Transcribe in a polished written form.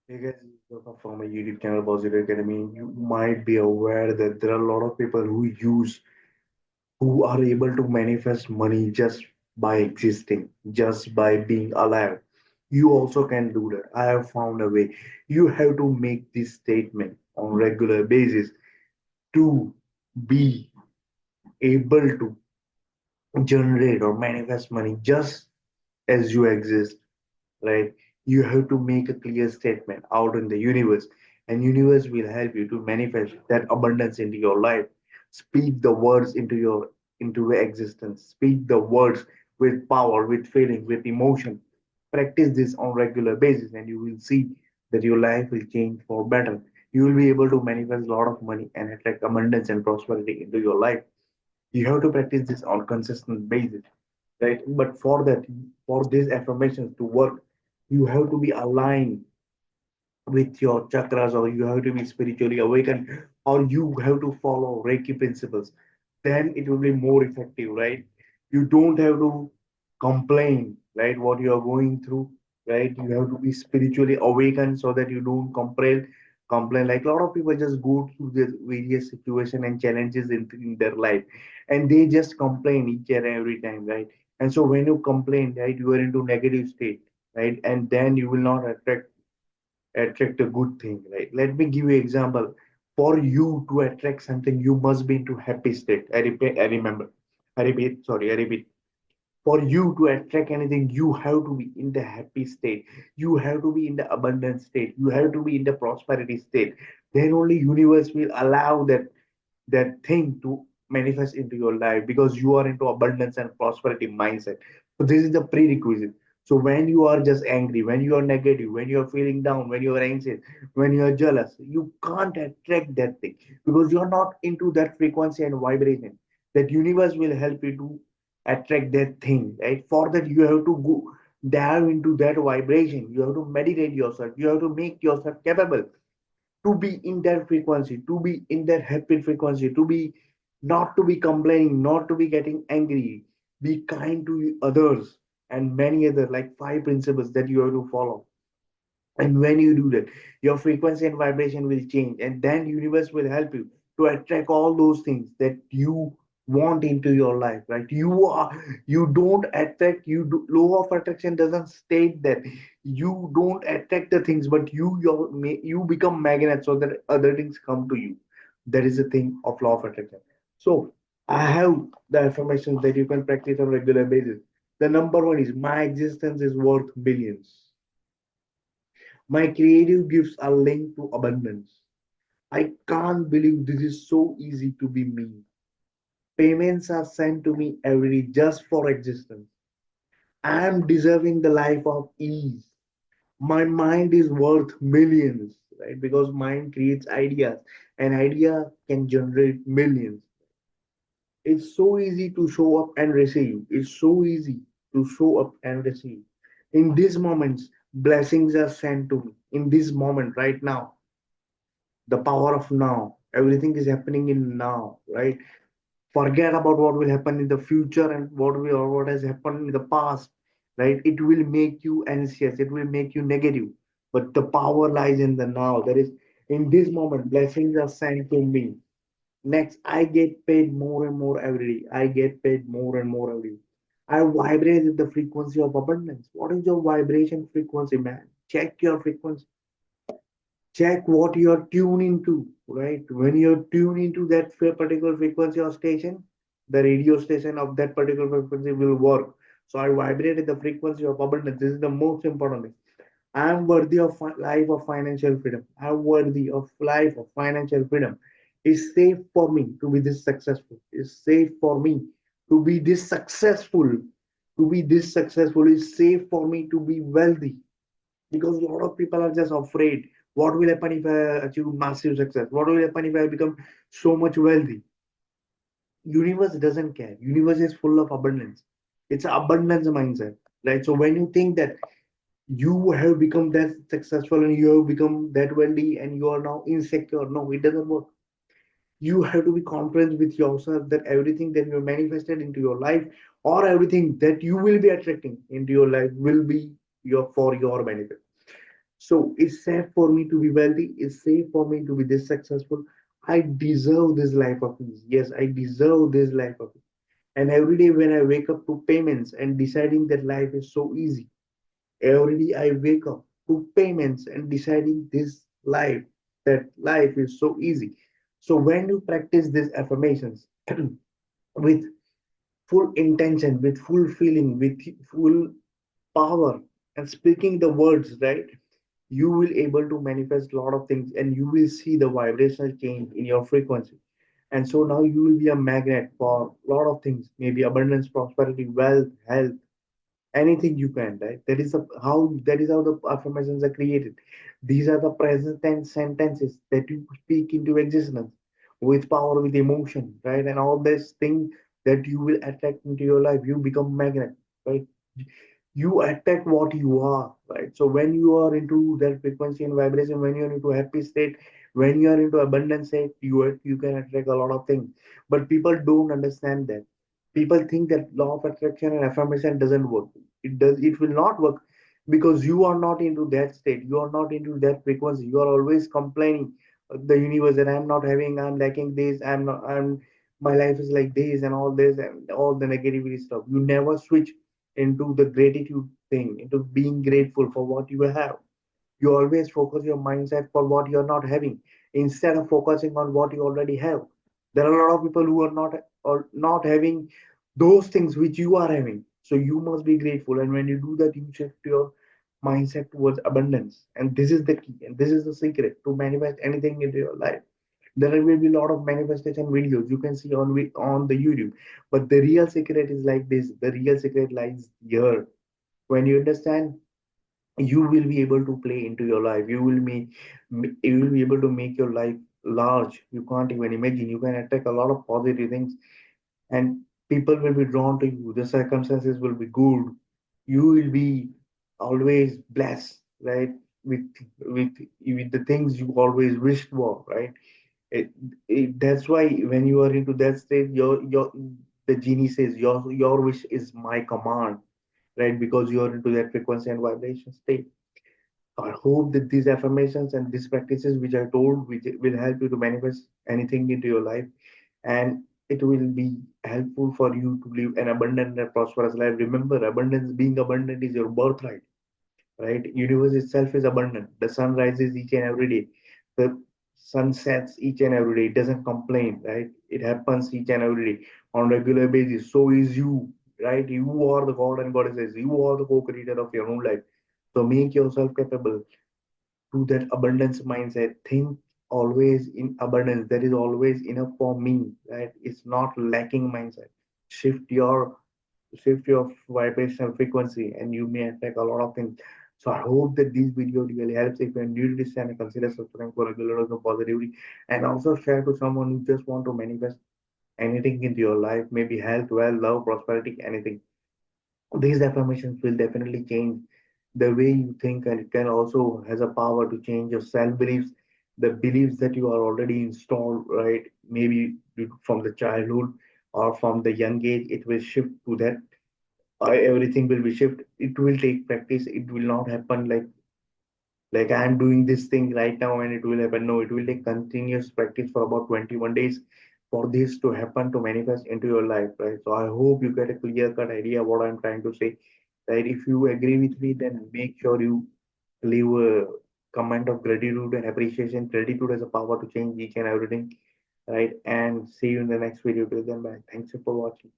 Hey guys, from a YouTube channel Positive Academy, you might be aware that there are a lot of people who are able to manifest money just by existing, just by being alive. You also can do that. I have found a way. You have to make this statement on regular basis to be able to generate or manifest money just as you exist, right? You have to make a clear statement out in the universe, and universe will help you to manifest that abundance into your life. Speak the words into your existence. Speak the words with power, with feeling, with emotion. Practice this on regular basis, and you will see that your life will change for better. You will be able to manifest a lot of money and attract abundance and prosperity into your life. You have to practice this on consistent basis, right? But for that, for these affirmations to work, you have to be aligned with your chakras, or you have to be spiritually awakened, or you have to follow Reiki principles. Then it will be more effective, right? You don't have to complain, right? What you are going through, right? You have to be spiritually awakened so that you don't complain. Like a lot of people just go through the various situation and challenges in their life, and they just complain each and every time, right? And so when you complain, right, you are into negative state, right? And then you will not attract a good thing, right? Let me give you an example. For you to attract something, you must be into happy state. I repeat, I remember. I repeat, sorry, I repeat. For you to attract anything, you have to be in the happy state. You have to be in the abundant state. You have to be in the prosperity state. Then only universe will allow that thing to manifest into your life because you are into abundance and prosperity mindset. So this is the prerequisite. So when you are just angry, when you are negative, when you are feeling down, when you are anxious, when you are jealous, you can't attract that thing because you are not into that frequency and vibration. That universe will help you to attract that thing, right? For that you have to go dive into that vibration. You have to meditate yourself. You have to make yourself capable to be in that frequency, to be in that happy frequency, to be not to be complaining, not to be getting angry, be kind to others, and many other like five principles that you have to follow. And when you do that, your frequency and vibration will change, and then universe will help you to attract all those things that you want into your life, right? You don't attract, law of attraction doesn't state that you don't attract the things, but you become magnet so that other things come to you. That is the thing of law of attraction. So I have the affirmations that you can practice on regular basis. The number one is my existence is worth billions. My creative gifts are linked to abundance. I can't believe this is so easy to be me. Payments are sent to me every day just for existence. I am deserving the life of ease. My mind is worth millions, right? Because mind creates ideas, and idea can generate millions. It's so easy to show up and receive. It's so easy to show up and receive. In these moments, blessings are sent to me. In this moment, right now, the power of now, everything is happening in now, right? Forget about what will happen in the future and what has happened in the past, right? It will make you anxious, it will make you negative, but the power lies in the now. There is, in this moment, blessings are sent to me. Next, I get paid more and more every day. I get paid more and more every day. I vibrate with the frequency of abundance. What is your vibration frequency, man? Check your frequency. Check what you're tuned into, right? When you're tuned into that particular frequency or station, the radio station of that particular frequency will work. So I vibrate at the frequency of abundance. This is the most important thing. I am worthy of life of financial freedom. I am worthy of life of financial freedom. It's safe for me to be this successful. It's safe for me to be this successful. To be this successful. It's safe for me to be wealthy because a lot of people are just afraid. What will happen if I achieve massive success? What will happen if I become so much wealthy? Universe doesn't care. Universe is full of abundance. It's an abundance mindset, right? So when you think that you have become that successful and you have become that wealthy and you are now insecure, no, it doesn't work. You have to be confident with yourself that everything that you manifested into your life or everything that you will be attracting into your life will be your for your benefit. So it's safe for me to be wealthy. It's safe for me to be this successful. I deserve this life of ease. Yes, I deserve this life of ease. And every day when I wake up to payments and deciding that life is so easy, every day I wake up to payments and deciding this life, that life is so easy. So when you practice these affirmations with full intention, with full feeling, with full power, and speaking the words, right? You will able to manifest a lot of things and you will see the vibrational change in your frequency. And so now you will be a magnet for a lot of things, maybe abundance, prosperity, wealth, health, anything you can, right? That is how the affirmations are created. These are the present tense sentences that you speak into existence with power, with emotion, right? And all this thing that you will attract into your life, you become magnet, right? You attract what you are, right? So when you are into that frequency and vibration, when you're into happy state, when you are into abundance state, you can attract a lot of things. But people don't understand that. People think that law of attraction and affirmation doesn't work. It will not work because you are not into that state. You are not into that frequency. You are always complaining the universe that I'm lacking this, I'm my life is like this and all this and all the negativity stuff. You never switch into the gratitude thing, into being grateful for what you have. You always focus your mindset for what you're not having instead of focusing on what you already have. There are a lot of people who are not having those things which you are having. So you must be grateful. And when you do that, you shift your mindset towards abundance. And this is the key. And this is the secret to manifest anything into your life. There will be a lot of manifestation videos you can see on the YouTube. But the real secret is like this. The real secret lies here. When you understand, you will be able to play into your life. You will be able to make your life large. You can't even imagine. You can attract a lot of positive things, and people will be drawn to you. The circumstances will be good. You will be always blessed, right? With with the things you always wished for, right? it, that's why when you are into that state, your the genie says your wish is my command, right? Because you are into that frequency and vibration state. I hope that these affirmations and these practices which I told, which will help you to manifest anything into your life, and it will be helpful for you to live an abundant and prosperous life. Remember, abundance, being abundant is your birthright, right? Universe itself is abundant. The sun rises each and every day. The sun sets each and every day. It doesn't complain, right? It happens each and every day on regular basis. So is you, right? You are the god and goddesses. You are the co-creator of your own life. So make yourself capable to that abundance mindset. Think always in abundance. There is always enough for me, right? It's not lacking mindset. Shift your shift your vibrational frequency and you may attract a lot of things. So I hope that this video really helps. If you're new to this channel, consider subscribing for regular dose of positivity and also share to someone who just want to manifest anything into your life, maybe health, wealth, love, prosperity, anything. These affirmations will definitely change the way you think, and it can also has a power to change your self beliefs, the beliefs that you are already installed, right? Maybe from the childhood or from the young age, it will shift to that. Everything will be shift. It will take practice. It will not happen like I'm doing this thing right now and it will happen. No, it will take continuous practice for about 21 days for this to happen, to manifest into your life, right? So I hope you get a clear cut idea what I'm trying to say. Right? If you agree with me, then make sure you leave a comment of gratitude and appreciation. Gratitude has a power to change each and everything, right? And see you in the next video. Till then, bye. Thanks for watching.